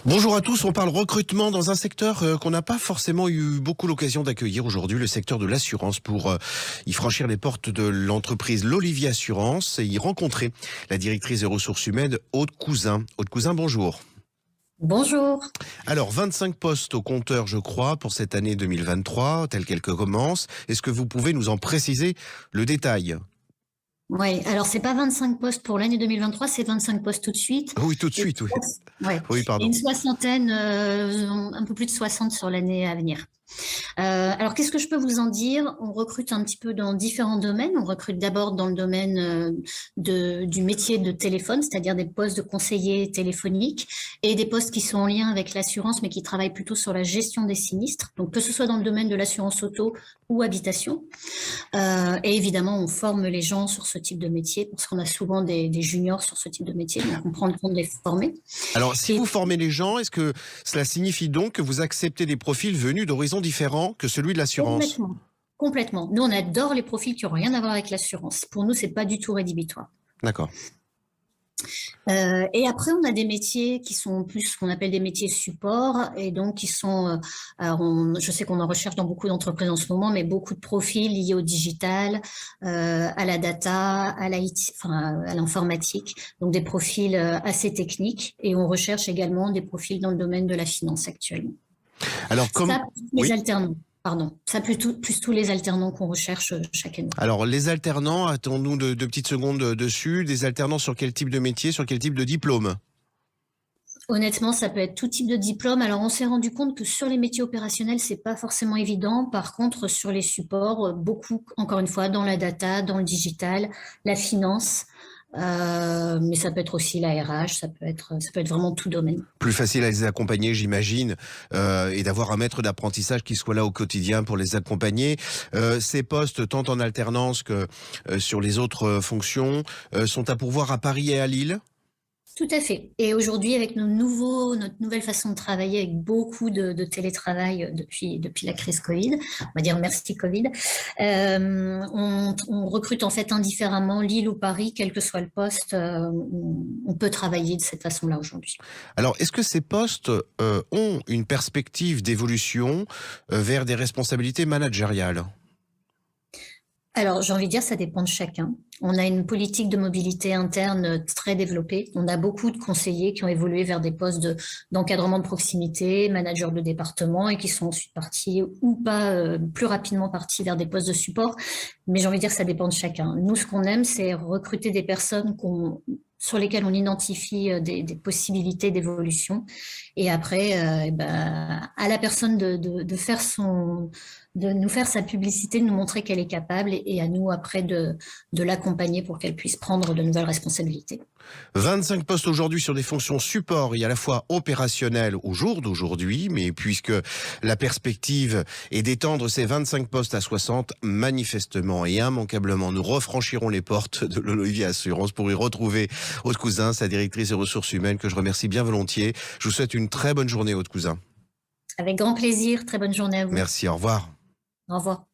Bonjour à tous, on parle recrutement dans un secteur qu'on n'a pas forcément eu beaucoup l'occasion d'accueillir aujourd'hui, le secteur de l'assurance, pour y franchir les portes de l'entreprise l'Olivier Assurance et y rencontrer la directrice des ressources humaines, Aude Cousin. Aude Cousin, bonjour. Bonjour. Alors, 25 postes au compteur, je crois, pour cette année 2023, telle qu'elle commence. Est-ce que vous pouvez nous en préciser le détail ? Oui, alors c'est pas 25 postes pour l'année 2023, c'est 25 postes tout de suite. Oui, tout de suite, oui. Ouais. Oui, Et pardon. une soixantaine, un peu plus de 60 sur l'année à venir. Alors, qu'est-ce que je peux vous en dire? On recrute un petit peu dans différents domaines. On recrute d'abord dans le domaine du métier de téléphone, c'est-à-dire des postes de conseiller téléphonique et des postes qui sont en lien avec l'assurance, mais qui travaillent plutôt sur la gestion des sinistres. Donc, que ce soit dans le domaine de l'assurance auto ou habitation. Et évidemment, on forme les gens sur ce type de métier parce qu'on a souvent des juniors sur ce type de métier, donc on prend le temps de les former. Alors, si vous formez les gens, est-ce que cela signifie donc que vous acceptez des profils venus d'horizons différents que celui de l'assurance ? Complètement. Nous, on adore les profils qui n'ont rien à voir avec l'assurance. Pour nous, c'est pas du tout rédhibitoire. D'accord. Et après, on a des métiers qui sont plus ce qu'on appelle des métiers support et donc qui sont, je sais qu'on en recherche dans beaucoup d'entreprises en ce moment, mais beaucoup de profils liés au digital, à la data, à l'IT, enfin, à l'informatique, donc des profils assez techniques. Et on recherche également des profils dans le domaine de la finance actuellement. Alors, Ça, les alternants. Pardon, ça plus tous les alternants qu'on recherche chaque année. Alors, les alternants, attendons deux petites secondes dessus. Des alternants sur quel type de métier, sur quel type de diplôme ? Honnêtement, ça peut être tout type de diplôme. Alors, on s'est rendu compte que sur les métiers opérationnels, c'est pas forcément évident. Par contre, sur les supports, beaucoup, encore une fois, dans la data, dans le digital, la finance. Mais ça peut être aussi la RH, ça peut être vraiment tout domaine. Plus facile à les accompagner, j'imagine, et d'avoir un maître d'apprentissage qui soit là au quotidien pour les accompagner. Ces postes, tant en alternance que sur les autres fonctions, sont à pourvoir à Paris et à Lille ? Tout à fait. Et aujourd'hui, avec notre nouvelle façon de travailler, avec beaucoup de télétravail depuis la crise Covid, on va dire merci Covid, on recrute en fait indifféremment Lille ou Paris, quel que soit le poste, on peut travailler de cette façon-là aujourd'hui. Alors, est-ce que ces postes ont une perspective d'évolution vers des responsabilités managériales ? Alors, j'ai envie de dire, ça dépend de chacun. On a une politique de mobilité interne très développée. On a beaucoup de conseillers qui ont évolué vers des postes d'encadrement de proximité, managers de département et qui sont ensuite partis ou pas plus rapidement partis vers des postes de support. Mais j'ai envie de dire, ça dépend de chacun. Nous, ce qu'on aime, c'est recruter des personnes sur lesquelles on identifie des possibilités d'évolution. Et après, à la personne de nous faire sa publicité, de nous montrer qu'elle est capable et à nous après de l'accompagner pour qu'elle puisse prendre de nouvelles responsabilités. 25 postes aujourd'hui sur des fonctions support et à la fois opérationnelles au jour d'aujourd'hui, mais puisque la perspective est d'étendre ces 25 postes à 60, manifestement et immanquablement, nous refranchirons les portes de l'Olivier Assurance pour y retrouver Aude Cousin, sa directrice des ressources humaines, que je remercie bien volontiers. Je vous souhaite une très bonne journée, Aude Cousin. Avec grand plaisir, très bonne journée à vous. Merci, au revoir. Au revoir.